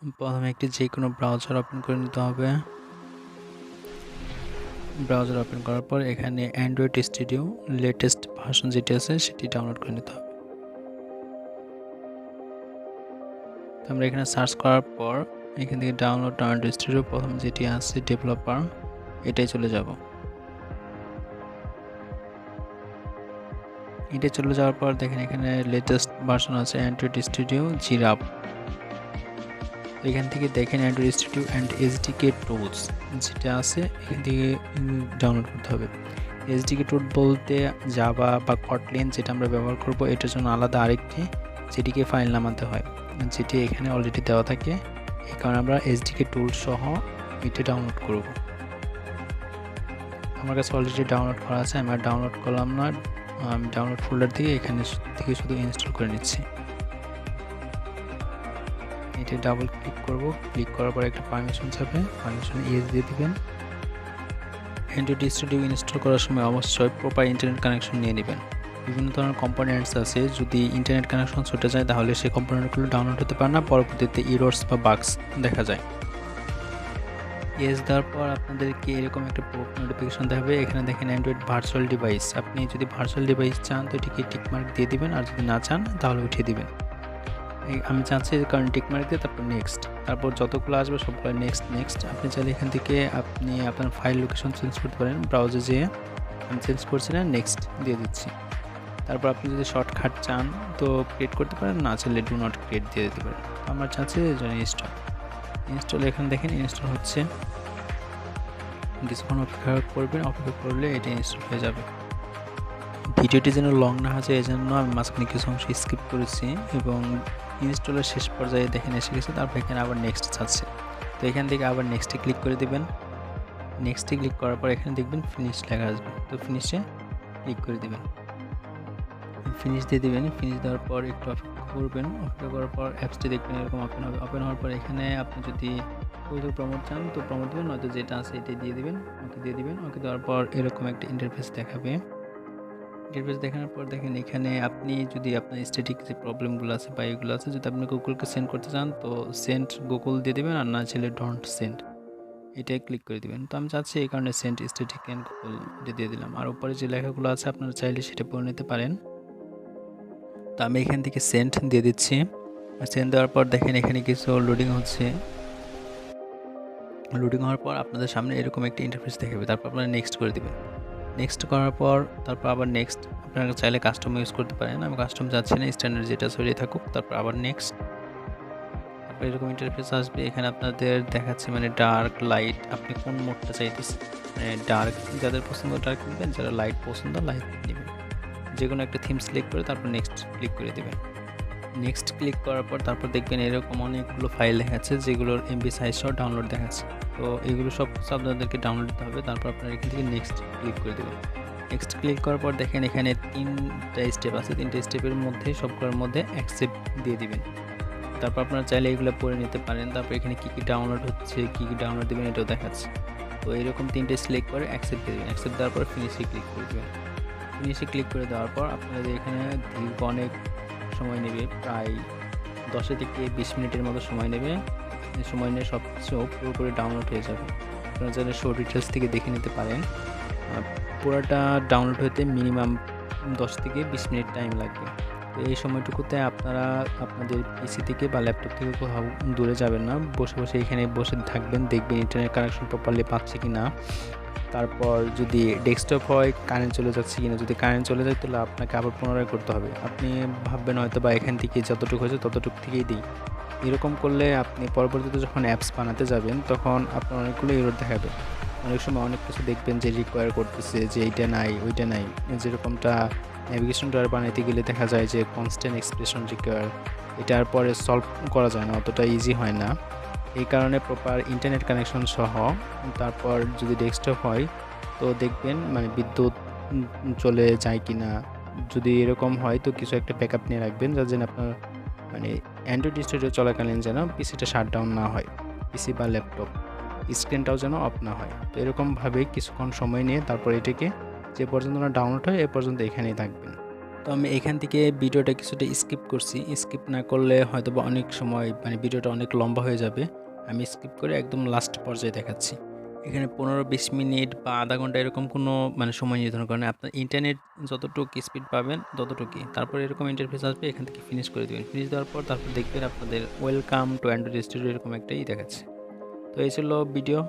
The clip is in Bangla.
প্রথমে একটি যে কোনো ব্রাউজার ওপেন করে নিতে হবে। ব্রাউজার ওপেন করার পর এখানে অ্যান্ড্রয়েড স্টুডিও লেটেস্ট ভার্সন যেটি আছে সেটি ডাউনলোড করে নিতে হবে। তো আমরা এখানে সার্চ করার পর এখান থেকে ডাউনলোড অ্যান্ড্রয়েড স্টুডিও প্রথম যেটি আছে ডেভেলপার, এটাই চলে যাব। এটা চলে যাওয়ার পর দেখেন এখানে লেটেস্ট ভার্সন আছে অ্যান্ড্রয়েড স্টুডিও জিরাপ। এখান থেকে দেখেন Android studio and SDK tools যেটা আছে এখান থেকে ডাউনলোড করতে হবে। এসডিকে টুল বলতে জাভা বা কটলিন যেটা আমরা ব্যবহার করব এটার জন্য আলাদা আরেকটি জেডিকে ফাইল নামাতে হয়, যেটি এখানে অলরেডি দেওয়া থাকে। এই কারণে আমরা এসডিকে টুল সহ এটি ডাউনলোড করব। আমার কাছে অলরেডি ডাউনলোড করা আছে, আমি আর ডাউনলোড করলাম না। আমি ডাউনলোড ফোল্ডার থেকে এখানে থেকে শুধু ইনস্টল করে নিচ্ছি। এটা ডাবল ক্লিক করব, ক্লিক করার পর একটা পারমিশন চাবে, পারমিশন ইয়েস দিয়ে দিবেন। অ্যান্ড্রয়েড স্টুডিও ইনস্টল করার সময় অবশ্যই প্রপার ইন্টারনেট কানেকশন নিয়ে নেবেন। বিভিন্ন ধরনের কম্পোনেন্টস আছে, যদি ইন্টারনেট কানেকশন ছুটে যায় তাহলে সেই কম্পোনেন্টগুলো ডাউনলোড হতে পারে না, পরবর্তীতে ইরর্স বা বাগস দেখা যায়। ইয়েস দেওয়ার পর আপনাদেরকে এরকম একটা নোটিফিকেশন দেখাবে। এখানে দেখেন অ্যান্ড্রয়েড ভার্চুয়াল ডিভাইস, আপনি যদি ভার্চুয়াল ডিভাইস চান তো এটিকে টিকমার্ক দিয়ে দিবেন, আর যদি না চান তাহলে উঠিয়ে দিবেন। আমি চাচ্ছি কারণ টিকমার্ক দিয়ে তারপর নেক্সট, তারপর যতগুলো আসবে সবগুলো নেক্সট নেক্সট। আপনি চাইলে এখান থেকে আপনি আপনার ফাইল লোকেশন চেঞ্জ করতে পারেন, ব্রাউজারে যেয়ে আমি চেঞ্জ করছি না, নেক্সট দিয়ে দিচ্ছি। তারপর আপনি যদি শর্টকাট চান তো ক্রিয়েট করতে পারেন, না চাইলে ডু নট ক্রিয়েট দিয়ে দিতে পারেন। আমরা চাচ্ছি যে ইনস্টল এখানে দেখেন ইনস্টল হচ্ছে, কিছুক্ষণ অপেক্ষা করবেন, অপেক্ষা করলে এটা ইনস্টল হয়ে যাবে। ভিডিওটি যেন লং না হয়ে যায় এই জন্য আমি মাঝখানে কিছু অংশ স্কিপ করেছি এবং ইনস্টলের শেষ পর্যায়ে দেখেন এসে গেছে। তারপর এখানে আবার নেক্সট চাচ্ছে, তো এখান থেকে আবার নেক্সটে ক্লিক করে দেবেন। নেক্সটে ক্লিক করার পর এখানে দেখবেন ফিনিশ লেখা আসবে, তো ফিনিশে ক্লিক করে দেবেন, ফিনিশ দিয়ে দেবেন। ফিনিশ দেওয়ার পর একটু অপেক্ষা করবেন, অপেক্ষা করার পর অ্যাপসটি দেখবেন এরকম ওপেন হবে। ওপেন হওয়ার পর এখানে আপনি যদি প্রমোট চান তো প্রমোট দেবেন, নয়তো যেটা আছে এটাই দিয়ে দেবেন, ওকে দিয়ে দেবেন। ওকে দেওয়ার পর এরকম একটা ইন্টারফেস দেখাবে। ইন্টারফেস দেখানোর পর দেখেন এখানে আপনি যদি আপনার স্ট্যাটিক যে প্রবলেমগুলো আছে বা এগুলো আছে, যদি আপনি গুগলকে সেন্ড করতে চান তো সেন্ড গুগল দিয়ে দেবেন, আর না চাইলে ডোন্ট সেন্ড এটাই ক্লিক করে দেবেন। তো আমি চাচ্ছি এই কারণে সেন্ড স্ট্যাটিক অ্যান্ড গুগল এটা দিয়ে দিলাম। আর উপরে যে লেখাগুলো আছে আপনারা চাইলে সেটা পড়ে নিতে পারেন। তো আমি এখান থেকে সেন্ড দিয়ে দিচ্ছি। সেন্ড দেওয়ার পর দেখেন এখানে কিছু লোডিং হচ্ছে। লোডিং হওয়ার পর আপনাদের সামনে এরকম একটা ইন্টারফেস দেখাবে, তারপর আপনারা নেক্সট করে দেবেন। নেক্সট করার পর তারপর আবার নেক্সট, আপনারা চাইলে কাস্টম ইউজ করতে পারেন, আমি কাস্টম যাচ্ছি না, স্ট্যান্ডার্ড যেটা সরিয়ে থাকুক। তারপর আবার নেক্সট, তারপর এরকম ইন্টারফেস আসবে। এখানে আপনাদের দেখাচ্ছে মানে ডার্ক লাইট, আপনি কোন মোডটা চাইতেছেন, মানে ডার্ক যাদের পছন্দ ডার্ক নেবেন, যারা লাইট পছন্দ লাইট নেবেন। যে কোনো একটা থিম সিলেক্ট করে তারপর নেক্সট ক্লিক করে দেবেন। নেক্সট ক্লিক করার পর তারপর দেখবেন এরকম অনেকগুলো ফাইল দেখাচ্ছে যেগুলোর এমবি সাইজ সহ ডাউনলোড দেখাচ্ছে। তো এগুলো সব আপনাদেরকে ডাউনলোড দিতে হবে। তারপর আপনারা এখান থেকে নেক্সট ক্লিক করে দেবেন। নেক্সট ক্লিক করার পর দেখেন এখানে 3টা স্টেপ আছে, 3টে স্টেপের মধ্যে সবগুলোর মধ্যে অ্যাকসেপ্ট দিয়ে দিবেন। তারপর আপনারা চাইলে এগুলো পড়ে নিতে পারেন। তারপর এখানে কী কী ডাউনলোড হচ্ছে, কী কী ডাউনলোড দেবেন এটাও দেখাচ্ছে। তো এরকম 3টে সিলেক্ট করে অ্যাকসেপ্ট দিয়ে দেবেন। অ্যাকসেপ্ট দেওয়ার পর ফিনিশে ক্লিক করে দেবেন। ফিনিশে ক্লিক করে দেওয়ার পর আপনাদের এখানে দীর্ঘ অনেক সময় নেবে, প্রায় 10 থেকে 20 মিনিটের মতো সময় নেবে। এই সময় নিয়ে সব কিছু পুরোপুরি ডাউনলোড হয়ে যাবে। আপনারা চাইলে শো ডিটেলস থেকে দেখে নিতে পারেন। পুরোটা ডাউনলোড হতে মিনিমাম 10 থেকে 20 মিনিট টাইম লাগবে। তো এই সময়টুকুতে আপনারা আপনাদের পিসি থেকে বা ল্যাপটপ থেকে কোথাও দূরে যাবেন না, বসে বসে এখানে বসে থাকবেন, দেখবেন ইন্টারনেট কানেকশন প্রপারলি পাচ্ছে কি না। তারপর যদি ডেস্কটপ হয় কারেন্ট চলে যাচ্ছে কিনা, যদি কারেন্ট চলে যায় তাহলে আপনাকে আবার পুনরায় করতে হবে। আপনি ভাববেন হয়তো বা এখান থেকে যতটুকু হয়েছে ততটুকু থেকেই দিই। এরকম করলে আপনি পরবর্তীতে যখন অ্যাপস বানাতে যাবেন তখন আপনার অনেকগুলো এরর দেখাবে। অনেক সময় অনেক কিছু দেখবেন যে রিকোয়ার করতেছে যে এইটা নাই ওইটা নাই, যেরকমটা নেভিগেশন ড্রয়ার বানাইতে গেলে দেখা যায় যে কনস্ট্যান্ট এক্সপ্রেশন রিকোয়ার, এটার পরে সলভ করা যায় না, অতটা ইজি হয় না। এই কারণে প্রপার ইন্টারনেট কানেকশন সহ তারপর যদি ডেস্কটপ হয় তো দেখবেন মানে বিদ্যুৎ চলে যায় কি না। যদি এরকম হয় তো কিছু একটা ব্যাকআপ নিয়ে রাখবেন, যার জন্য আপনার মানে অ্যান্ড্রয়েড স্টুডিও চলাকালীন যেন পিসিটা শাটডাউন না হয়, পিসি বা ল্যাপটপ স্ক্রিনটাও যেন অফ না হয়। তো এরকমভাবে কিছুক্ষণ সময় নিয়ে তারপর এটাকে যে পর্যন্ত না ডাউনলোড হয় এ পর্যন্ত এখানেই থাকবেন। তো আমি এখান থেকে ভিডিওটা কিছুটা স্কিপ করছি। স্কিপ না করলে হয়তোবা অনেক সময় মানে ভিডিওটা অনেক লম্বা হয়ে যাবে। আমি স্কিপ করে একদম লাস্ট পর্যায়ে দেখাচ্ছি। এখানে 15-20 মিনিট বা আধা ঘন্টা এরকম কোনো মানে সময় নির্ধারণ করেন। আপনার ইন্টারনেট যতটুকু স্পিড পাবেন ততটুকুই। তারপর এরকম ইন্টারফেস আসবে, এখান থেকে ফিনিশ করে দিবেন। ফিনিশ দেওয়ার পর তারপর দেখবেন আপনাদের ওয়েলকাম টু অ্যান্ড্রয়েড স্টুডিও এরকম একটাই দেখাচ্ছে। তো এই ছিল ভিডিও।